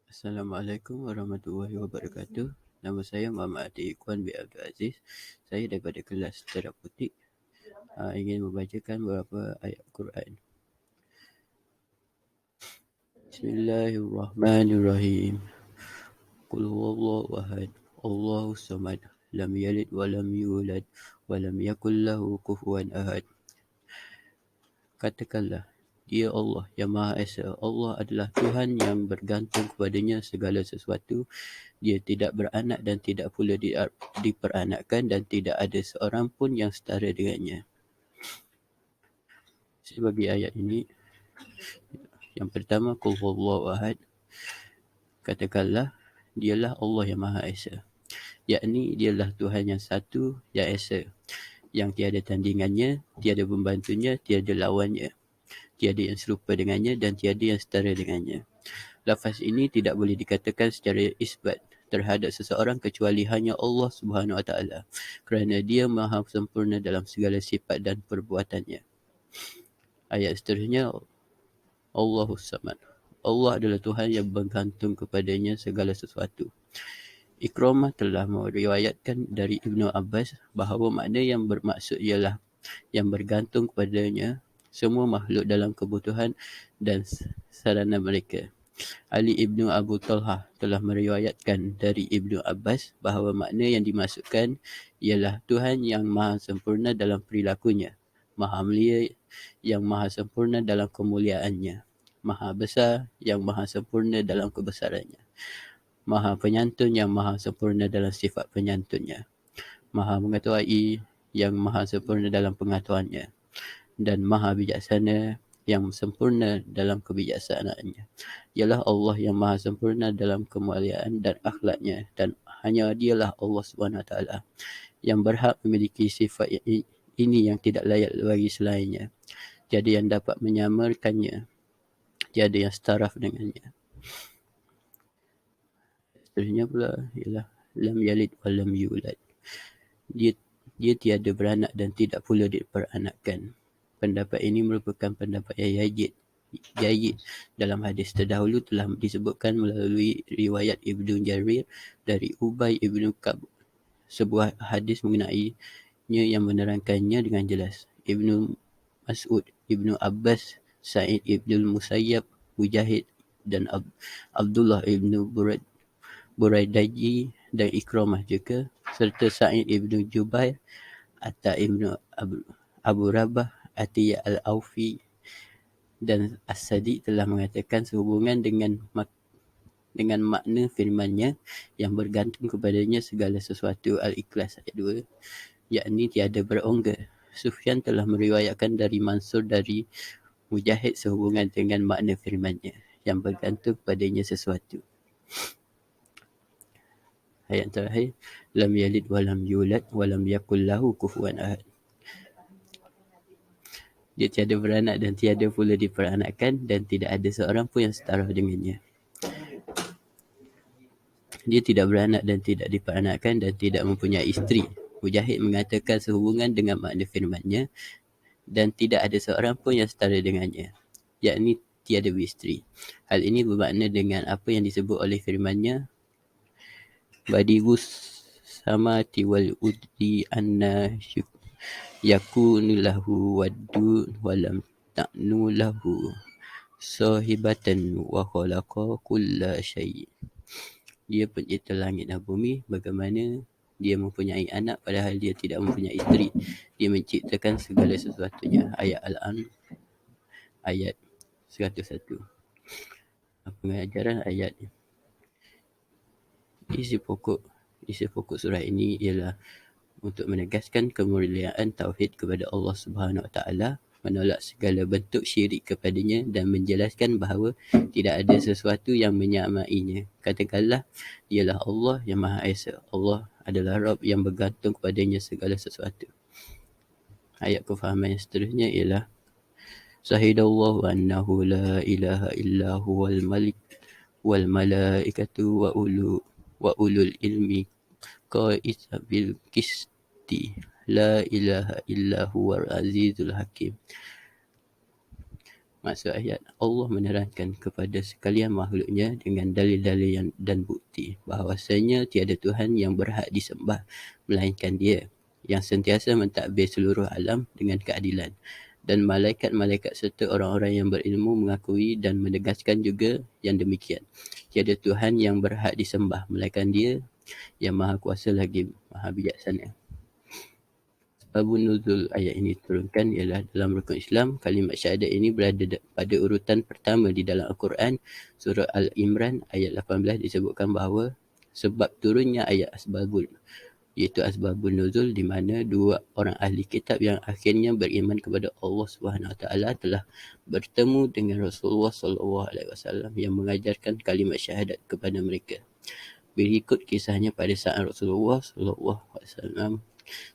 Assalamualaikum warahmatullahi wabarakatuh. Nama saya Muhammad Atik Ikhwan bin Abdul Aziz. Saya daripada kelas Teraputik ingin membacakan beberapa ayat Quran. Bismillahirrahmanirrahim. Qul huwallahu ahad. Allahus samad. Lam yalid wa lam yulad wa lam yakul lahu kufuwan ahad. Katakanlah, Dia Allah yang Maha Esa. Allah adalah Tuhan yang bergantung kepadanya segala sesuatu. Dia tidak beranak dan tidak pula diperanakkan, dan tidak ada seorang pun yang setara dengannya. Sebagai ayat ini, yang pertama, Qul huwallahu ahad. Katakanlah, dialah Allah yang Maha Esa. Yakni dialah Tuhan yang satu, yang Esa, yang tiada tandingannya, tiada pembantunya, tiada lawannya, tiada yang serupa dengannya dan tiada yang setara dengannya. Lafaz ini tidak boleh dikatakan secara isbat terhadap seseorang kecuali hanya Allah Subhanahu Wa Taala, kerana Dia Maha sempurna dalam segala sifat dan perbuatannya. Ayat seterusnya, Allahus Samad. Allah adalah Tuhan yang bergantung kepadanya segala sesuatu. Ikramah telah meriwayatkan dari Ibnu Abbas bahawa makna yang bermaksud ialah yang bergantung kepadanya semua makhluk dalam kebutuhan dan sarana mereka. Ali Ibnu Abu Talhah telah meriwayatkan dari Ibnu Abbas bahawa makna yang dimaksudkan ialah Tuhan yang maha sempurna dalam perilakunya, maha mulia yang maha sempurna dalam kemuliaannya, maha besar yang maha sempurna dalam kebesarannya, maha penyantun yang maha sempurna dalam sifat penyantunnya, maha mengetahui yang maha sempurna dalam pengetahuannya, dan maha bijaksana yang sempurna dalam kebijaksanaannya. Ialah Allah yang maha sempurna dalam kemuliaan dan akhlaknya, dan hanya dialah Allah SWT yang berhak memiliki sifat ini yang tidak layak bagi selainnya. Tiada yang dapat menyamakannya, tiada yang setaraf dengannya. Seterusnya pula ialah lam yalid wa lam yulad. Dia tiada beranak dan tidak pula diperanakkan. Pendapat ini merupakan pendapat yang jayid dalam hadis terdahulu telah disebutkan melalui riwayat Ibnu Jarir dari Ubay Ibnu Ka'b. Sebuah hadis mengenainya yang menerangkannya dengan jelas. Ibnu Mas'ud, Ibnu Abbas, Sa'id Ibnu Musayyab, Mujahid dan Abdullah Ibnu Buraidaji dan Ikramah juga, serta Sa'id Ibnu Jubair, Atta Ibnu Abu Rabah, Atiyah Al-Aufi dan As-Sadiq telah mengatakan sehubungan dengan makna firman-Nya yang bergantung kepadanya segala sesuatu. Al-Ikhlas ayat 2, yakni tiada berongga. Sufyan telah meriwayatkan dari Mansur dari Mujahid sehubungan dengan makna firman-Nya yang bergantung kepadanya sesuatu. Ayat terakhir, lam yalid wa lam yulad wa lam yakul lahu kufuwan ahad. Dia tiada beranak dan tiada pula diperanakkan, dan tidak ada seorang pun yang setara dengannya. Dia tidak beranak dan tidak diperanakkan dan tidak mempunyai isteri. Mujahid mengatakan sehubungan dengan makna firman-Nya, dan tidak ada seorang pun yang setara dengannya, yakni tiada beristeri. Hal ini bermakna dengan apa yang disebut oleh firman-Nya, Badigus samati wal uddi anna yakunu lahu waddun walam ta'nu lahu sahibatan wa khalaqa kulla syai'. Dia pencipta langit dan bumi, bagaimana dia mempunyai anak padahal dia tidak mempunyai isteri. Dia menciptakan segala sesuatunya. Ayat Al-An ayat 101. Pengajaran ayat ni. Isi pokok surah ini ialah untuk menegaskan kemuliaan tauhid kepada Allah Subhanahu Wa Taala, menolak segala bentuk syirik kepadanya dan menjelaskan bahawa tidak ada sesuatu yang menyamainya. Katakanlah, dialah Allah yang Maha Esa. Allah adalah Rabb yang bergantung kepadanya segala sesuatu. Ayat kefahaman yang seterusnya ialah Sahidallahu annahu la ilaha illa huwal malik wal malaikatu wa ulul ilmi qa'isa bil qisti la ilaha illa huwal azizul hakim. Maksud ayat, Allah menerangkan kepada sekalian makhluknya dengan dalil-dalil dan bukti bahawasanya tiada Tuhan yang berhak disembah melainkan Dia, yang sentiasa mentadbir seluruh alam dengan keadilan. Dan malaikat-malaikat serta orang-orang yang berilmu mengakui dan menegaskan juga yang demikian. Tiada Tuhan yang berhak disembah melainkan Dia yang Maha Kuasa lagi Maha Bijaksana. Sebab nuzul ayat ini diturunkan ialah dalam rukun Islam, kalimat syahadat ini berada pada urutan pertama di dalam Al-Quran. Surah Al-Imran ayat 18 disebutkan bahawa sebab turunnya ayat asbabul, iaitu asbabun nuzul, di mana dua orang ahli kitab yang akhirnya beriman kepada Allah SWT telah bertemu dengan Rasulullah SAW yang mengajarkan kalimat syahadat kepada mereka. Berikut kisahnya pada saat Rasulullah SAW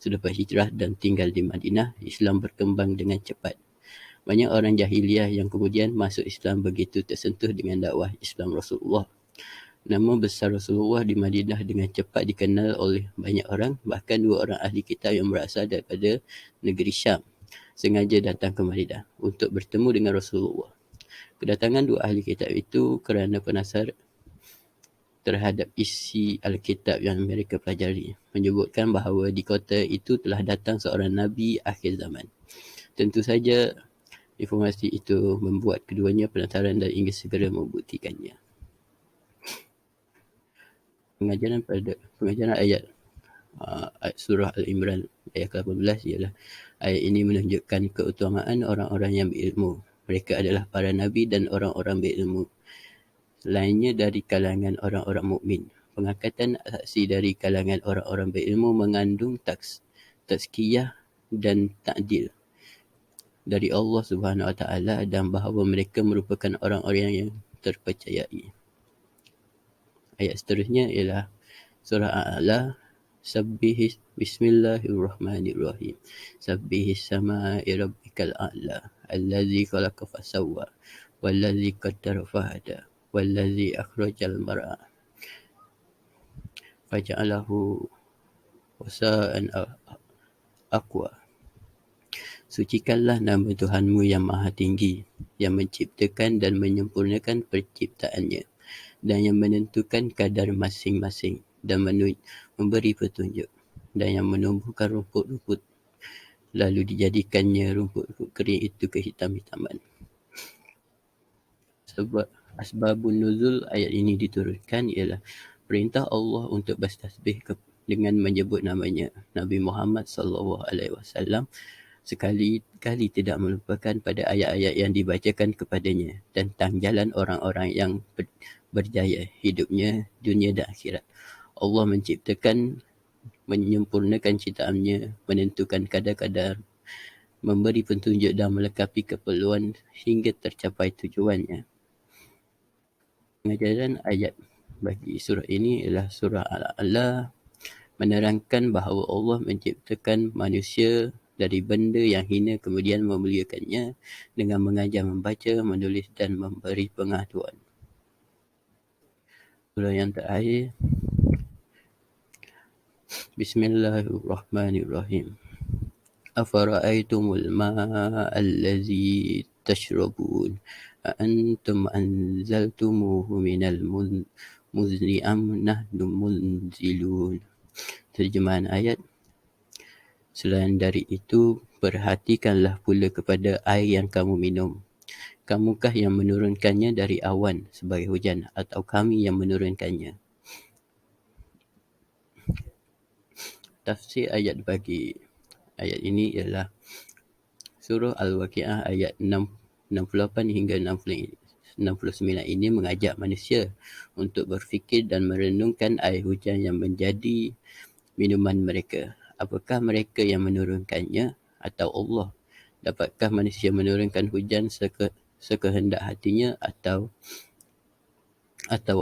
sudah berhijrah dan tinggal di Madinah. Islam berkembang dengan cepat. Banyak orang jahiliah yang kemudian masuk Islam begitu tersentuh dengan dakwah Islam Rasulullah. Nama besar Rasulullah di Madinah dengan cepat dikenal oleh banyak orang. Bahkan dua orang ahli kitab yang berasal daripada negeri Syam sengaja datang ke Madinah untuk bertemu dengan Rasulullah. Kedatangan dua ahli kitab itu kerana penasaran terhadap isi Alkitab yang mereka pelajari, menyebutkan bahawa di kota itu telah datang seorang Nabi akhir zaman. Tentu saja informasi itu membuat keduanya penasaran dan ingin segera membuktikannya. Pengajaran ayat surah Al-Imran ayat ke-18 ialah ayat ini menunjukkan keutamaan orang-orang yang berilmu. Mereka adalah para Nabi dan orang-orang berilmu lainnya dari kalangan orang-orang mukmin. Pengangkatan saksi dari kalangan orang-orang berilmu mengandung tazkiyah dan ta'dil dari Allah Subhanahu Wa Taala dan bahawa mereka merupakan orang-orang yang terpercayai. Ayat seterusnya ialah surah Al-A'la. Bismillahirrahmanirrahim. Sabbihis sama'i rabbikal a'la allazi khalaqa fasawwa wallazi qaddara fahada wallazi akhrajal mar'a faja'alahu wasa'an aqwa. Sucikanlah nama Tuhanmu yang maha tinggi, yang menciptakan dan menyempurnakan penciptaannya, dan yang menentukan kadar masing-masing, dan memberi petunjuk, dan yang menumbuhkan rumput-rumput lalu dijadikannya rumput-rumput kering itu kehitam-hitaman. Sebab asbabun nuzul ayat ini diturunkan ialah perintah Allah untuk bertasbih dengan menyebut namanya. Nabi Muhammad SAW sekali-kali tidak melupakan pada ayat-ayat yang dibacakan kepadanya tentang jalan orang-orang yang berjaya hidupnya dunia dan akhirat. Allah menciptakan, menyempurnakan ciptaannya, menentukan kadar-kadar, memberi petunjuk dan melengkapi keperluan hingga tercapai tujuannya. Pengajaran ayat bagi surah ini ialah surah Al-A'la menerangkan bahawa Allah menciptakan manusia dari benda yang hina kemudian memuliakannya dengan mengajar membaca, menulis dan memberi pengetahuan. Surah yang terakhir, Bismillahirrahmanirrahim. Afara'aitumul ma'a allazi tashrabun antum anzaltumuhu minal muzni am nahnu munzilun. Terjemahan ayat, selain dari itu, perhatikanlah pula kepada air yang kamu minum. Kamukah yang menurunkannya dari awan sebagai hujan atau kami yang menurunkannya? Tafsir ayat bagi ayat ini ialah surah Al-Waqi'ah ayat 68 hingga 69 ini mengajak manusia untuk berfikir dan merenungkan air hujan yang menjadi minuman mereka. Apakah mereka yang menurunkannya atau Allah? Dapatkah manusia menurunkan hujan sekehendak hatinya atau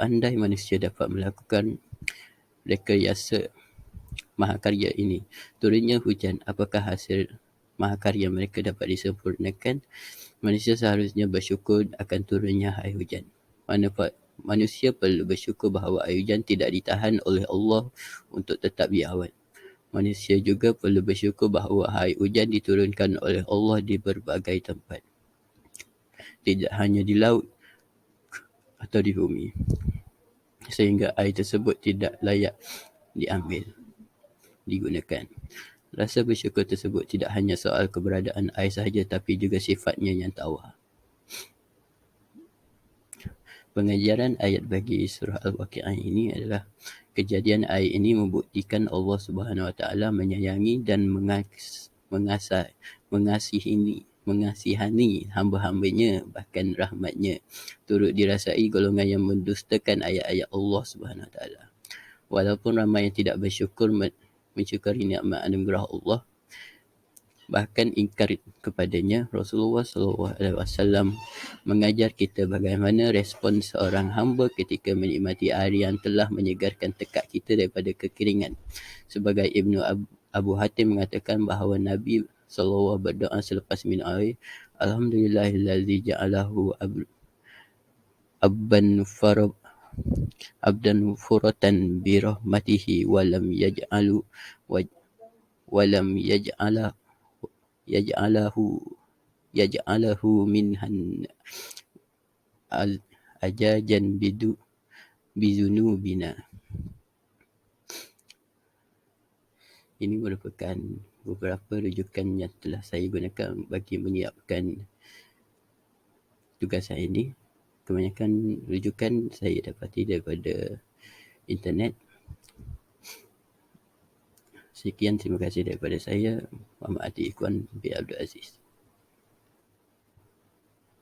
andai manusia dapat melakukan rekayasa mahakarya ini, turunnya hujan, apakah hasil mahakarya mereka dapat disempurnakan? Manusia seharusnya bersyukur akan turunnya air hujan. Manusia perlu bersyukur bahawa air hujan tidak ditahan oleh Allah untuk tetap di awan. Manusia juga perlu bersyukur bahawa air hujan diturunkan oleh Allah di berbagai tempat. tidak hanya di laut atau di bumi, sehingga air tersebut tidak layak diambil, digunakan. Rasa bersyukur tersebut tidak hanya soal keberadaan air sahaja, tapi juga sifatnya yang tawar. Pengajaran ayat bagi surah Al-Waqi'ah ini adalah kejadian air ini membuktikan Allah Subhanahu Wa Taala menyayangi dan mengasihani hamba-hambanya, bahkan rahmatnya turut dirasai golongan yang mendustakan ayat-ayat Allah Subhanahu Wa Taala. Walaupun ramai yang tidak bersyukur mensyukuri nikmat anugerah Allah, bahkan ingkar kepadanya, Rasulullah SAW mengajar kita bagaimana respon seorang hamba ketika menikmati air yang telah menyegarkan tekad kita daripada kekeringan. Sebagai Ibnu Abu Hatim mengatakan bahawa Nabi SAW berdoa selepas minum air, Alhamdulillahillazi ja'alahu abdan furatan birahmatihi walam yaj'alahu minhan ajajan bizunubina. Ini merupakan beberapa rujukan yang telah saya gunakan bagi menyiapkan tugas saya ini. Kebanyakan rujukan saya dapati daripada internet. Sekian, terima kasih daripada saya, Muhammad Atiq Ikhwan bin Abdul Aziz.